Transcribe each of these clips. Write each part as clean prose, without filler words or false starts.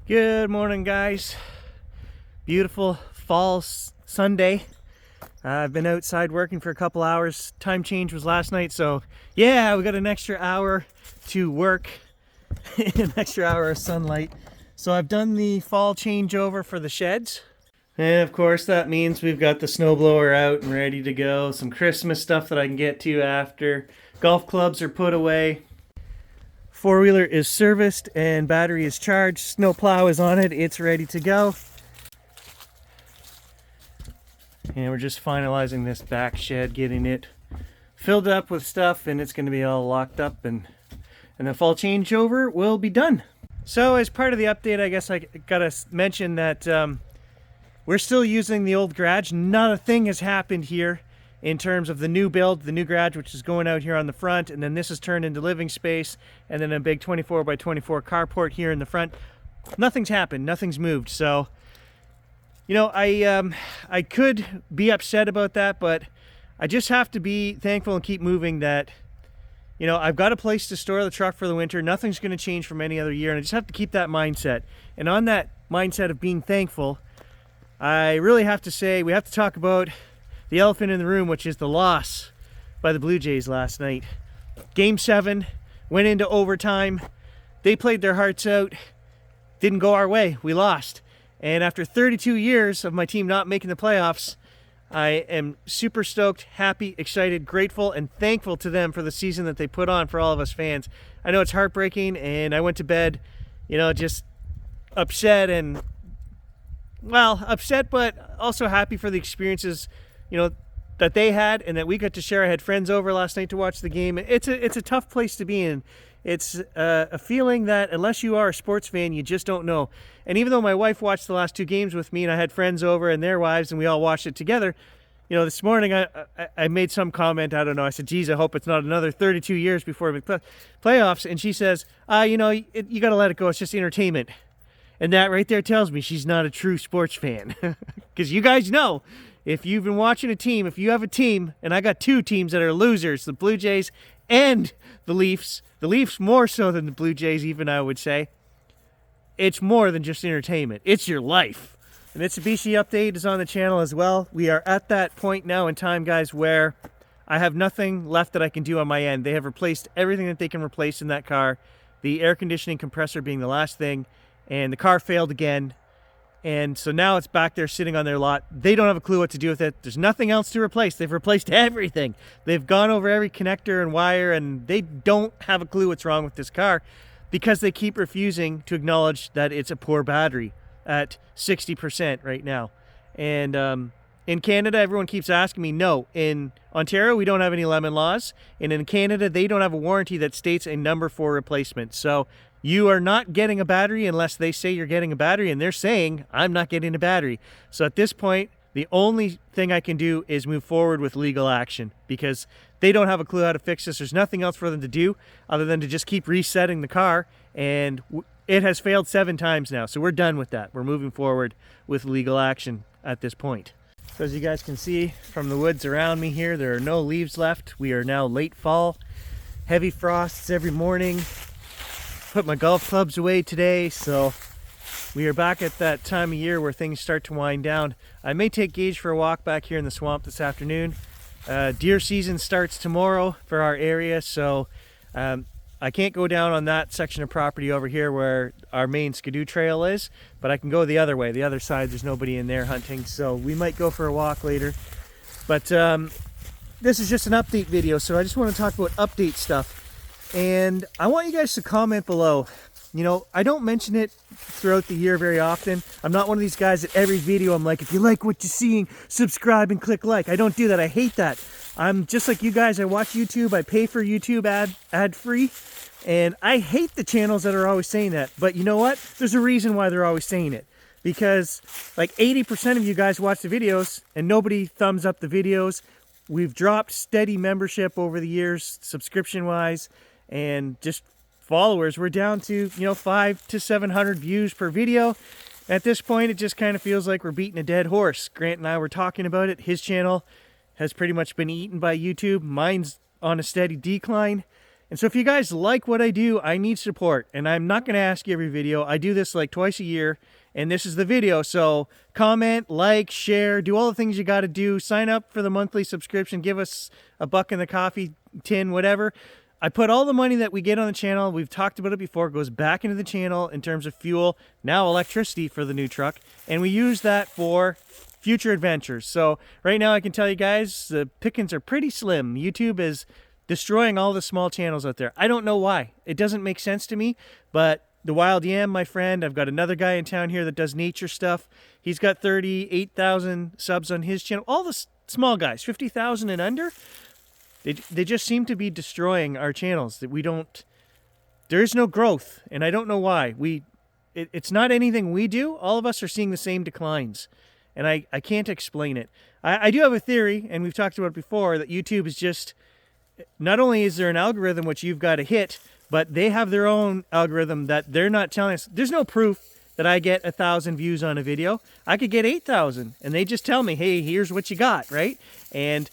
Good morning, guys. Beautiful fall Sunday. I've been outside working for a couple hours. Time change was last night, so yeah, we got an extra hour to work, an extra hour of sunlight. So I've done the fall changeover for the sheds. And of course that means we've got the snowblower out and ready to go. Some Christmas stuff that I can get to after. Golf clubs are put away. Four-wheeler is serviced and battery is charged. Snow plow is on it. It's ready to go. And we're just finalizing this back shed, getting it filled up with stuff, and it's going to be all locked up, and the fall changeover will be done. So as part of the update, I guess I gotta mention that we're still using the old garage. Not a thing has happened here in terms of the new build, the new garage, which is going out here on the front, and then this is turned into living space, and then a big 24 by 24 carport here in the front. Nothing's happened, nothing's moved. So, you know, I could be upset about that, but I just have to be thankful and keep moving that, you know, I've got a place to store the truck for the winter. Nothing's going to change from any other year, and I just have to keep that mindset. And on that mindset of being thankful, I really have to say we have to talk about the elephant in the room, which is the loss by the Blue Jays last night. Game 7 went into overtime. They played their hearts out. Didn't go our way. We lost. And after 32 years of my team not making the playoffs, I am super stoked, happy, excited, grateful, and thankful to them for the season that they put on for all of us fans. I know it's heartbreaking, and I went to bed, you know, just upset and, well, upset, but also happy for the experiences, you know, that they had and that we got to share. I had friends over last night to watch the game. It's a tough place to be in. It's a feeling that unless you are a sports fan, you just don't know. And even though my wife watched the last 2 games with me and I had friends over and their wives and we all watched it together, you know, this morning I made some comment, I don't know, I said, geez, I hope it's not another 32 years before we make playoffs. And she says, you know, you got to let it go. It's just entertainment. And that right there tells me she's not a true sports fan. Because you guys know, if you've been watching a team, if you have a team, and I got 2 teams that are losers, the Blue Jays and the Leafs more so than the Blue Jays even, I would say, it's more than just entertainment. It's your life. The Mitsubishi update is on the channel as well. We are at that point now in time, guys, where I have nothing left that I can do on my end. They have replaced everything that they can replace in that car, the air conditioning compressor being the last thing, and the car failed again. And so now it's back there sitting on their lot. They don't have a clue what to do with it. There's nothing else to replace. They've replaced everything. They've gone over every connector and wire, and they don't have a clue what's wrong with this car because they keep refusing to acknowledge that it's a poor battery at 60% right now. And in Canada, everyone keeps asking me, no. In Ontario, we don't have any lemon laws. And in Canada, they don't have a warranty that states a number for replacement. So you are not getting a battery unless they say you're getting a battery, and they're saying I'm not getting a battery. So at this point, the only thing I can do is move forward with legal action because they don't have a clue how to fix this. There's nothing else for them to do other than to just keep resetting the car, and it has failed 7 times now. So we're done with that. We're moving forward with legal action at this point. So as you guys can see from the woods around me here, there are no leaves left. We are now late fall, heavy frosts every morning. Put my golf clubs away today, so we are back at that time of year where things start to wind down. I may take Gage for a walk back here in the swamp this afternoon. Deer season starts tomorrow for our area, so I can't go down on that section of property over here where our main skidoo trail is, but I can go the other way. The other side, there's nobody in there hunting, so we might go for a walk later. But this is just an update video, so I just want to talk about update stuff. And I want you guys to comment below. You know, I don't mention it throughout the year very often. I'm not one of these guys that every video I'm like, if you like what you're seeing, subscribe and click like. I don't do that. I hate that. I'm just like you guys. I watch YouTube. I pay for YouTube ad free. And I hate the channels that are always saying that. But you know what? There's a reason why they're always saying it. Because like 80% of you guys watch the videos and nobody thumbs up the videos. We've dropped steady membership over the years, subscription-wise. And just followers, we're down to, you know, 500 to 700 views per video. At this point, it just kind of feels like we're beating a dead horse. Grant and I were talking about it. His channel has pretty much been eaten by YouTube. Mine's on a steady decline. And so if you guys like what I do, I need support. And I'm not going to ask you every video. I do this like twice a year, and this is the video. So comment, like, share, do all the things you got to do. Sign up for the monthly subscription. Give us a buck in the coffee tin, whatever. I put all the money that we get on the channel, we've talked about it before, goes back into the channel in terms of fuel, now electricity for the new truck, and we use that for future adventures. So right now I can tell you guys, the pickings are pretty slim. YouTube is destroying all the small channels out there. I don't know why. It doesn't make sense to me, but the Wild Yam, my friend, I've got another guy in town here that does nature stuff. He's got 38,000 subs on his channel. All the small guys, 50,000 and under, they just seem to be destroying our channels. That we don't, there's no growth, and I don't know why. It's not anything we do. All of us are seeing the same declines, and I can't explain it. I do have a theory, and we've talked about it before, that YouTube is just, not only is there an algorithm which you've got to hit, but they have their own algorithm that they're not telling us. There's no proof that I get 1,000 views on a video. I could get 8,000, and they just tell me, hey, here's what you got, right? And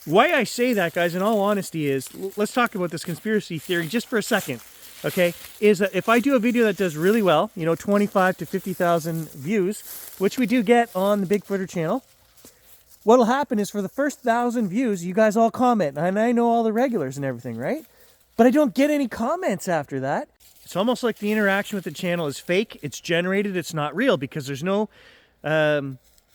why I say that, guys, in all honesty, is, let's talk about this conspiracy theory just for a second, okay? Is that if I do a video that does really well, you know, 25 to 50,000 views, which we do get on the Bigfooter channel, what'll happen is for the first 1,000 views, you guys all comment, and I know all the regulars and everything, right? But I don't get any comments after that. It's almost like the interaction with the channel is fake. It's generated. It's not real, because there's no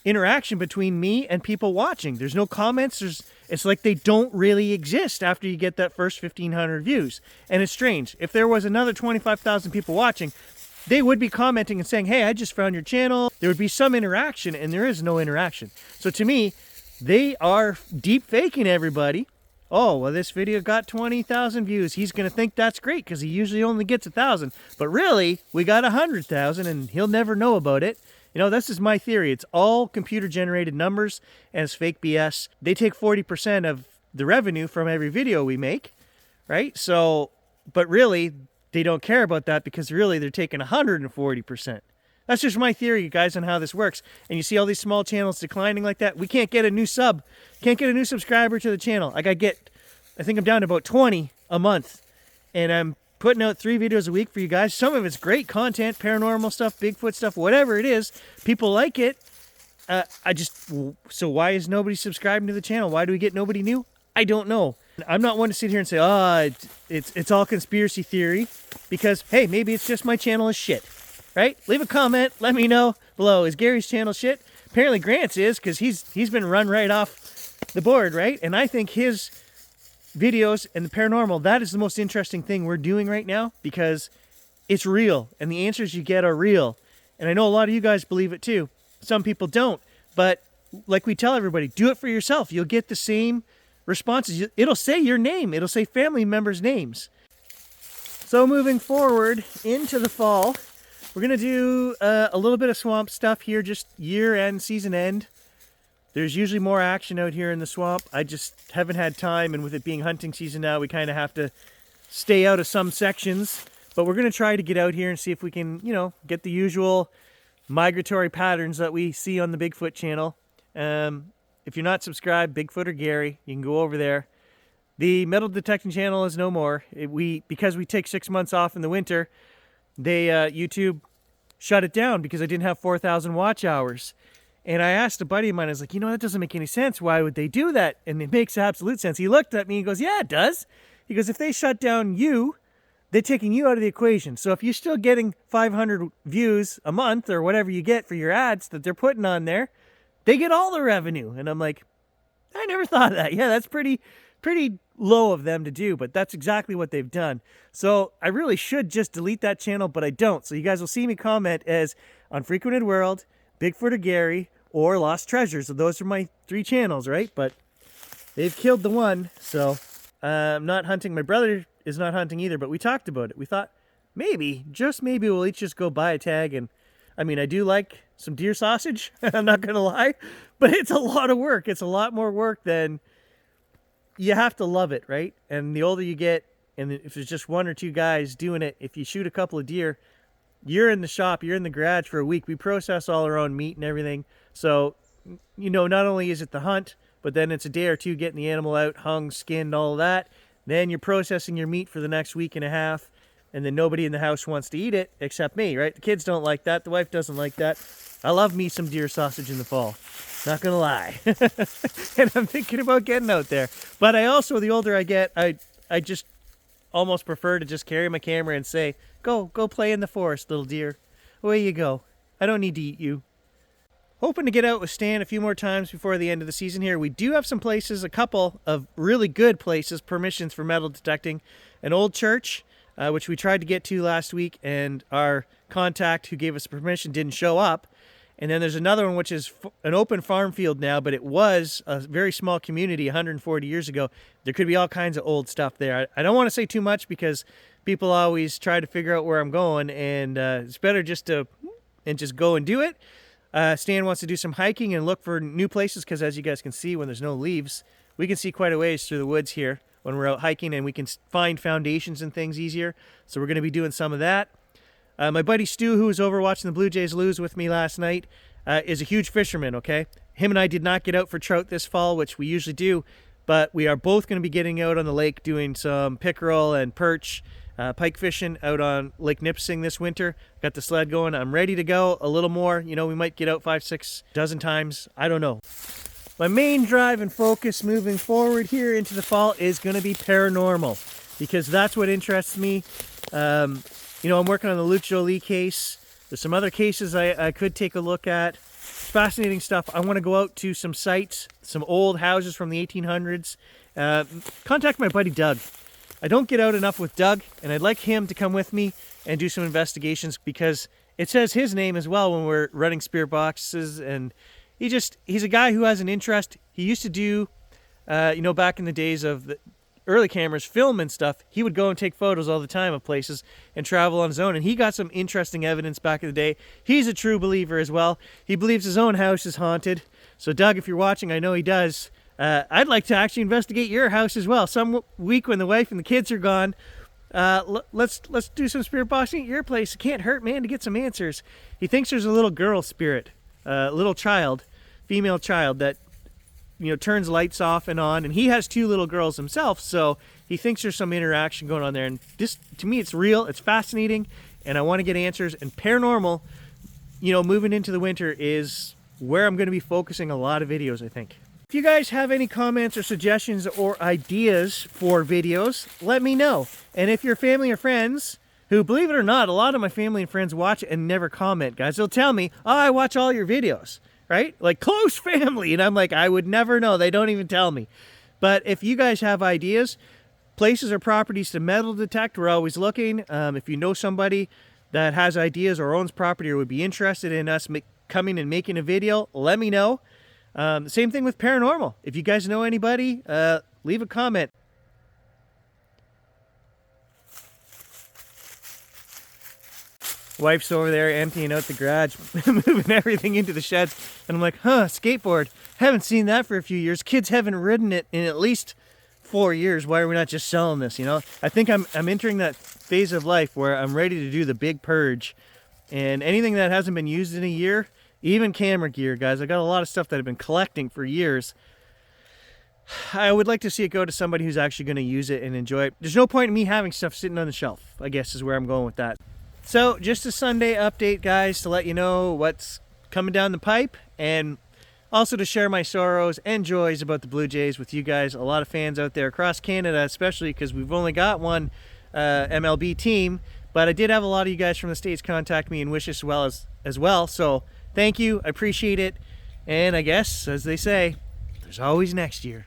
interaction between me and people watching. There's no comments. It's like they don't really exist after you get that first 1,500 views. And it's strange. If there was another 25,000 people watching, they would be commenting and saying, hey, I just found your channel. There would be some interaction, and there is no interaction. So to me, they are deep faking everybody. Oh, well, this video got 20,000 views. He's going to think that's great because he usually only gets 1,000. But really, we got 100,000, and he'll never know about it. You know, this is my theory. It's all computer-generated numbers, and it's fake BS. They take 40% of the revenue from every video we make, right? So, but really, they don't care about that, because really they're taking 140%. That's just my theory, guys, on how this works. And you see all these small channels declining like that. We can't get a new sub, can't get a new subscriber to the channel. Like I think I'm down to about 20 a month, and I'm putting out 3 videos a week for you guys. Some of it's great content, paranormal stuff, Bigfoot stuff, whatever it is. People like it. So why is nobody subscribing to the channel? Why do we get nobody new? I don't know. I'm not one to sit here and say, oh, it's all conspiracy theory, because, hey, maybe it's just my channel is shit, right? Leave a comment. Let me know below. Is Gary's channel shit? Apparently Grant's is, because he's been run right off the board, right? And I think his videos and the paranormal, that is the most interesting thing we're doing right now, because it's real, and the answers you get are real. And I know a lot of you guys believe it too. Some people don't, but like we tell everybody, do it for yourself. You'll get the same responses. It'll say your name. It'll say family members' names. So moving forward into the fall, we're going to do a little bit of swamp stuff here, just year-end, season end. There's usually more action out here in the swamp. I just haven't had time, and with it being hunting season now, we kind of have to stay out of some sections. But we're going to try to get out here and see if we can, you know, get the usual migratory patterns that we see on the Bigfoot channel. If you're not subscribed, Bigfoot or Gary, you can go over there. The metal detecting channel is no more. Because we take 6 months off in the winter, YouTube shut it down because I didn't have 4,000 watch hours. And I asked a buddy of mine, I was like, you know, that doesn't make any sense. Why would they do that? And it makes absolute sense. He looked at me and goes, yeah, it does. He goes, if they shut down you, they're taking you out of the equation. So if you're still getting 500 views a month or whatever you get for your ads that they're putting on there, they get all the revenue. And I'm like, I never thought of that. Yeah, that's pretty low of them to do, but that's exactly what they've done. So I really should just delete that channel, but I don't. So you guys will see me comment as Unfrequented World, Bigfoot or Gary, or Lost Treasures. So those are my 3 channels, right? But they've killed the one, so I'm not hunting. My brother is not hunting either, but we talked about it. We thought maybe, just maybe, we'll each just go buy a tag. And I mean, I do like some deer sausage, I'm not going to lie, but it's a lot of work. It's a lot more work than, you have to love it, right? And the older you get, and if there's just 1 or 2 guys doing it, if you shoot a couple of deer, you're in the shop, you're in the garage for a week. We process all our own meat and everything. So, you know, not only is it the hunt, but then it's a day or 2 getting the animal out, hung, skinned, all of that. then you're processing your meat for the next week and a half, and then nobody in the house wants to eat it except me, right? The kids don't like that. The wife doesn't like that. I love me some deer sausage in the fall. Not gonna lie. And I'm thinking about getting out there. But I also, the older I get, I just almost prefer to just carry my camera and say, go play in the forest, little deer. Away you go. I don't need to eat you. Hoping to get out with Stan a few more times before the end of the season here. We do have some places, a couple of really good places, permissions for metal detecting. An old church, which we tried to get to last week, and our contact who gave us permission didn't show up. And then there's another one, which is an open farm field now, but it was a very small community 140 years ago. There could be all kinds of old stuff there. I don't want to say too much because people always try to figure out where I'm going, and it's better just to just go and do it. Stan wants to do some hiking and look for new places because, as you guys can see, when there's no leaves, we can see quite a ways through the woods here when we're out hiking, and we can find foundations and things easier. So we're going to be doing some of that. My buddy Stu, who was over watching the Blue Jays lose with me last night, is a huge fisherman, okay? Him and I did not get out for trout this fall, which we usually do, but we are both going to be getting out on the lake doing some pickerel and perch, pike fishing out on Lake Nipissing this winter. Got the sled going. I'm ready to go a little more. You know, we might get out 5, 6 dozen times. I don't know. My main drive and focus moving forward here into the fall is going to be paranormal because that's what interests me. You know, I'm working on the Luke Jolie case. There's some other cases I could take a look at. Fascinating stuff. I want to go out to some sites, some old houses from the 1800s. Contact my buddy Doug. I don't get out enough with Doug, and I'd like him to come with me and do some investigations because it says his name as well when we're running spirit boxes, and he's a guy who has an interest. He used to do, you know, back in the days of the early cameras, film and stuff, he would go and take photos all the time of places and travel on his own, and he got some interesting evidence back in the day. He's a true believer as well. He believes his own house is haunted. So Doug, if you're watching, I know he does. I'd like to actually investigate your house as well. Some week when the wife and the kids are gone, let's do some spirit boxing at your place. It can't hurt, man, to get some answers. He thinks there's a little girl spirit, little child, female child that, you know, turns lights off and on, and he has 2 little girls himself, so he thinks there's some interaction going on there. And this, to me, it's real, it's fascinating, and I want to get answers. And paranormal, you know, moving into the winter is where I'm going to be focusing a lot of videos, I think. If you guys have any comments or suggestions or ideas for videos, let me know. And if your family or friends, who, believe it or not, a lot of my family and friends watch and never comment, guys, they'll tell me, oh, I watch all your videos. Right? Like close family. And I'm like, I would never know. They don't even tell me. But if you guys have ideas, places or properties to metal detect, we're always looking. If you know somebody that has ideas or owns property or would be interested in us coming and making a video, let me know. Same thing with paranormal. If you guys know anybody, leave a comment. Wife's over there emptying out the garage, moving everything into the sheds. And I'm like, skateboard. Haven't seen that for a few years. Kids haven't ridden it in at least 4 years. Why are we not just selling this, you know? I think I'm entering that phase of life where I'm ready to do the big purge. And anything that hasn't been used in a year, even camera gear, guys. I got a lot of stuff that I've been collecting for years. I would like to see it go to somebody who's actually going to use it and enjoy it. There's no point in me having stuff sitting on the shelf, I guess is where I'm going with that. So just a Sunday update, guys, to let you know what's coming down the pipe, and also to share my sorrows and joys about the Blue Jays with you guys. A lot of fans out there across Canada, especially because we've only got one MLB team, but I did have a lot of you guys from the States contact me and wish us well as well. So thank you. I appreciate it. And I guess, as they say, there's always next year.